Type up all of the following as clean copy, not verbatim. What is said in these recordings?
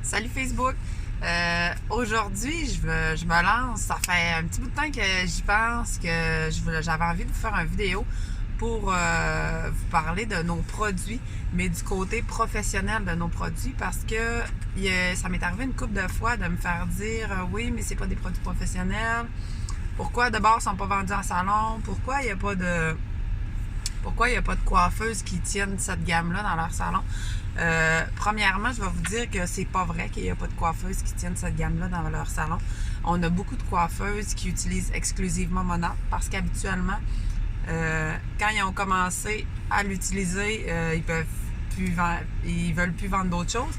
Salut Facebook! Aujourd'hui, je me lance. Ça fait un petit bout de temps que j'y pense, que j'avais envie de vous faire une vidéo pour vous parler de nos produits, mais du côté professionnel de nos produits, parce que ça m'est arrivé une couple de fois de me faire dire oui, mais c'est pas des produits professionnels. Pourquoi de base ils sont pas vendus en salon? Pourquoi il n'y a pas de coiffeuses qui tiennent cette gamme-là dans leur salon? Premièrement, je vais vous dire que c'est pas vrai qu'il n'y a pas de coiffeuses qui tiennent cette gamme-là dans leur salon. On a beaucoup de coiffeuses qui utilisent exclusivement Monat parce qu'habituellement, quand ils ont commencé à l'utiliser, ils veulent plus vendre d'autres choses.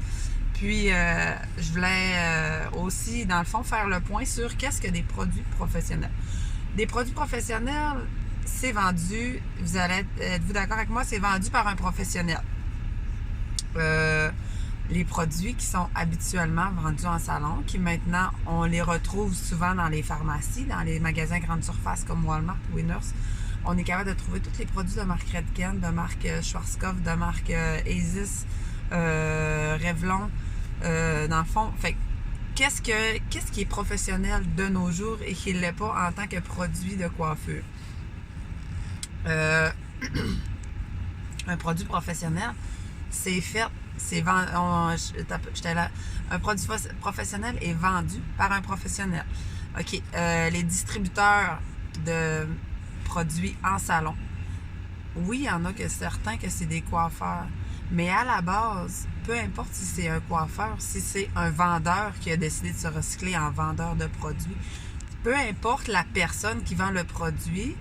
Puis, je voulais aussi, dans le fond, faire le point sur qu'est-ce que des produits professionnels. Des produits professionnels, c'est vendu, êtes-vous d'accord avec moi, c'est vendu par un professionnel. Les produits qui sont habituellement vendus en salon, qui maintenant, on les retrouve souvent dans les pharmacies, dans les magasins grande surface comme Walmart, Winners. On est capable de trouver tous les produits de marque Redken, de marque Schwarzkopf, de marque Asis, Revlon, dans le fond. Fait qu'est-ce qui est professionnel de nos jours et qui ne l'est pas en tant que produit de coiffure? Un produit professionnel, c'est fait, c'est vendu. Un produit professionnel est vendu par un professionnel. OK. Les distributeurs de produits en salon. Oui, il y en a que certains que c'est des coiffeurs. Mais à la base, peu importe si c'est un coiffeur, si c'est un vendeur qui a décidé de se recycler en vendeur de produits, peu importe la personne qui vend le produit,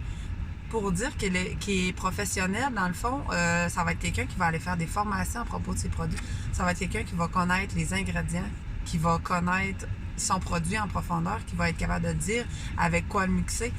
pour dire qu'il est professionnel, dans le fond, ça va être quelqu'un qui va aller faire des formations à propos de ses produits. Ça va être quelqu'un qui va connaître les ingrédients, qui va connaître son produit en profondeur, qui va être capable de dire avec quoi le mixer,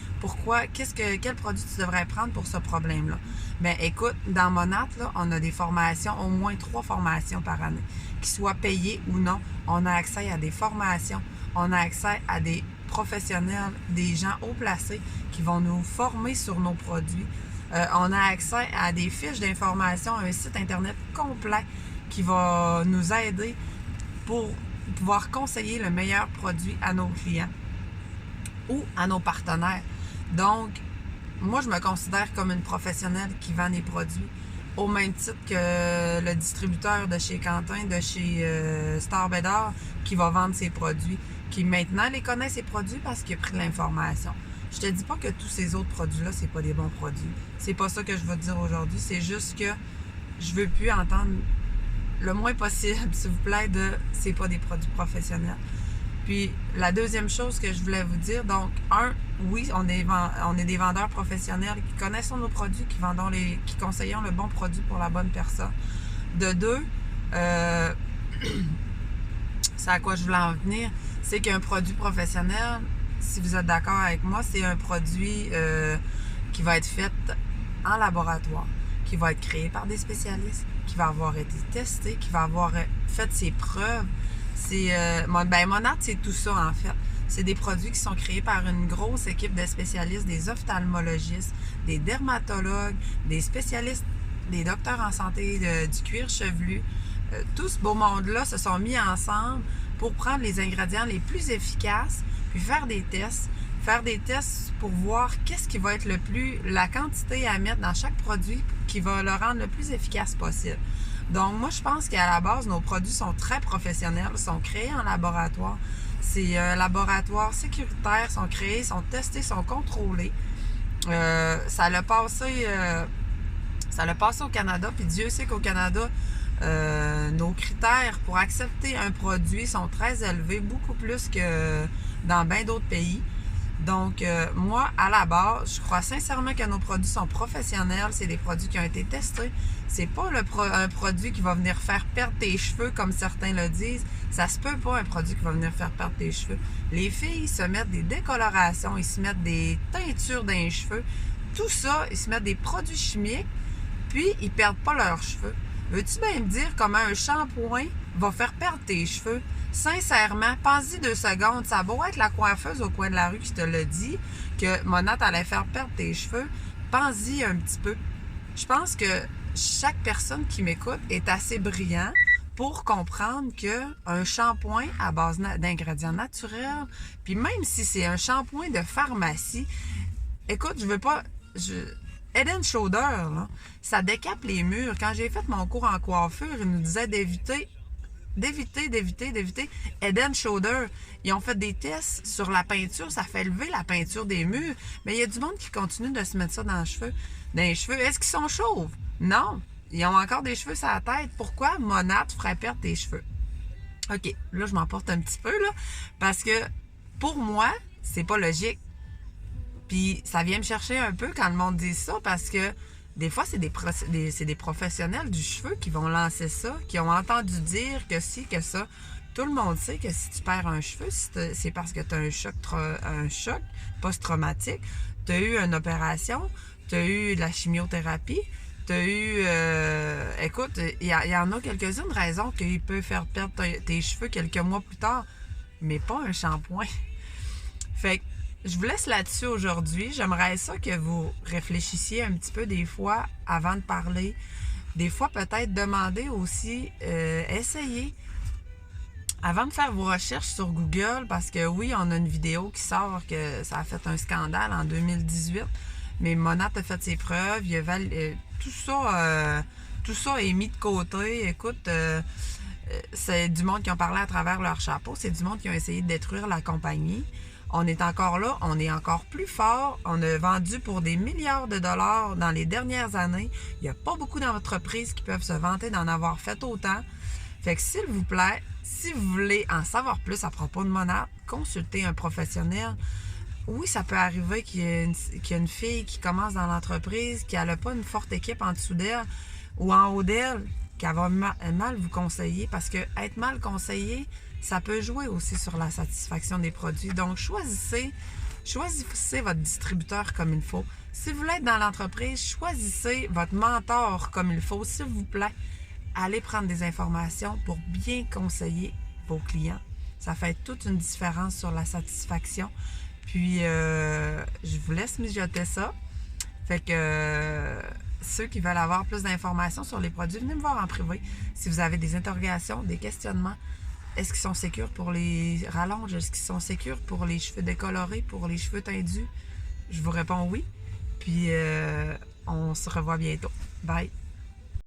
quel produit tu devrais prendre pour ce problème-là. Bien, écoute, dans Monat, là, on a des formations, au moins 3 formations par année. Qu'ils soient payées ou non, on a accès à des formations, on a accès à des professionnels, des gens haut placés qui vont nous former sur nos produits. On a accès à des fiches d'information, un site internet complet qui va nous aider pour pouvoir conseiller le meilleur produit à nos clients ou à nos partenaires. Donc, moi, je me considère comme une professionnelle qui vend des produits au même titre que le distributeur de chez Quentin, de chez Star Bédard, qui va vendre ses produits, qui maintenant les connaît ses produits parce qu'il a pris de l'information. Je te dis pas que tous ces autres produits-là, c'est pas des bons produits. C'est pas ça que je veux te dire aujourd'hui. C'est juste que je veux plus entendre le moins possible, s'il vous plaît, c'est pas des produits professionnels. Puis, la deuxième chose que je voulais vous dire, donc, oui, on est des vendeurs professionnels qui connaissons nos produits, qui conseillons le bon produit pour la bonne personne. De 2, c'est à quoi je voulais en venir, c'est qu'un produit professionnel, si vous êtes d'accord avec moi, c'est un produit qui va être fait en laboratoire, qui va être créé par des spécialistes, qui va avoir été testé, qui va avoir fait ses preuves. Monat, c'est tout ça en fait. C'est des produits qui sont créés par une grosse équipe de spécialistes, des ophtalmologistes, des dermatologues, des spécialistes, des docteurs en santé du cuir chevelu. Tout ce beau monde-là se sont mis ensemble pour prendre les ingrédients les plus efficaces, puis faire des tests pour voir qu'est-ce qui va être la quantité à mettre dans chaque produit qui va le rendre le plus efficace possible. Donc, moi, je pense qu'à la base, nos produits sont très professionnels, sont créés en laboratoire. C'est un laboratoire sécuritaire, sont créés, sont testés, sont contrôlés. Ça l'a passé au Canada, puis Dieu sait qu'au Canada, nos critères pour accepter un produit sont très élevés, beaucoup plus que dans bien d'autres pays. Donc, moi, à la base, je crois sincèrement que nos produits sont professionnels. C'est des produits qui ont été testés. C'est pas un produit qui va venir faire perdre tes cheveux, comme certains le disent. Ça se peut pas, un produit qui va venir faire perdre tes cheveux. Les filles se mettent des décolorations, ils se mettent des teintures dans les cheveux. Tout ça, ils se mettent des produits chimiques, puis ils perdent pas leurs cheveux. Veux-tu bien me dire comment un shampoing va faire perdre tes cheveux? Sincèrement, pense-y 2 secondes. Ça va être la coiffeuse au coin de la rue qui te l'a dit, que Monat allait faire perdre tes cheveux. Pense-y un petit peu. Je pense que chaque personne qui m'écoute est assez brillant pour comprendre qu'un shampoing à base d'ingrédients naturels, puis même si c'est un shampoing de pharmacie, écoute, je veux pas... Head and Shoulder, là, ça décape les murs. Quand j'ai fait mon cours en coiffure, ils nous disaient d'éviter Head and Shoulder. Ils ont fait des tests sur la peinture, ça fait lever la peinture des murs. Mais il y a du monde qui continue de se mettre ça dans les cheveux. Est-ce qu'ils sont chauves? Non. Ils ont encore des cheveux sur la tête. Pourquoi Monat ferait perdre tes cheveux? OK, là, je m'emporte un petit peu, là, parce que pour moi, c'est pas logique. Puis ça vient me chercher un peu quand le monde dit ça, parce que des fois, c'est des professionnels du cheveu qui vont lancer ça, qui ont entendu dire que si, que ça. Tout le monde sait que si tu perds un cheveu, c'est parce que tu as un choc post-traumatique. Tu as eu une opération, tu as eu de la chimiothérapie, tu as eu... écoute, il y en a quelques-unes raisons qui peuvent faire perdre tes cheveux quelques mois plus tard, mais pas un shampoing. Fait que je vous laisse là-dessus aujourd'hui. J'aimerais ça que vous réfléchissiez un petit peu des fois avant de parler. Des fois, peut-être demander aussi, essayez avant de faire vos recherches sur Google, parce que oui, on a une vidéo qui sort que ça a fait un scandale en 2018, mais Monat a fait ses preuves, tout ça est mis de côté. Écoute, c'est du monde qui ont parlé à travers leur chapeau, c'est du monde qui ont essayé de détruire la compagnie. On est encore là, on est encore plus fort. On a vendu pour des milliards de dollars dans les dernières années. Il n'y a pas beaucoup d'entreprises qui peuvent se vanter d'en avoir fait autant. Fait que s'il vous plaît, si vous voulez en savoir plus à propos de Monat, consultez un professionnel. Oui, ça peut arriver qu'il y ait une fille qui commence dans l'entreprise, qui n'a pas une forte équipe en dessous d'elle ou en haut d'elle, qui va mal vous conseiller, parce que être mal conseillé, ça peut jouer aussi sur la satisfaction des produits. Donc, choisissez votre distributeur comme il faut. Si vous voulez être dans l'entreprise, choisissez votre mentor comme il faut, s'il vous plaît. Allez prendre des informations pour bien conseiller vos clients. Ça fait toute une différence sur la satisfaction. Puis, je vous laisse mijoter ça. Fait que ceux qui veulent avoir plus d'informations sur les produits, venez me voir en privé. Si vous avez des interrogations, des questionnements, est-ce qu'ils sont sécures pour les rallonges? Est-ce qu'ils sont sécures pour les cheveux décolorés, pour les cheveux tendus? Je vous réponds oui. Puis, on se revoit bientôt. Bye!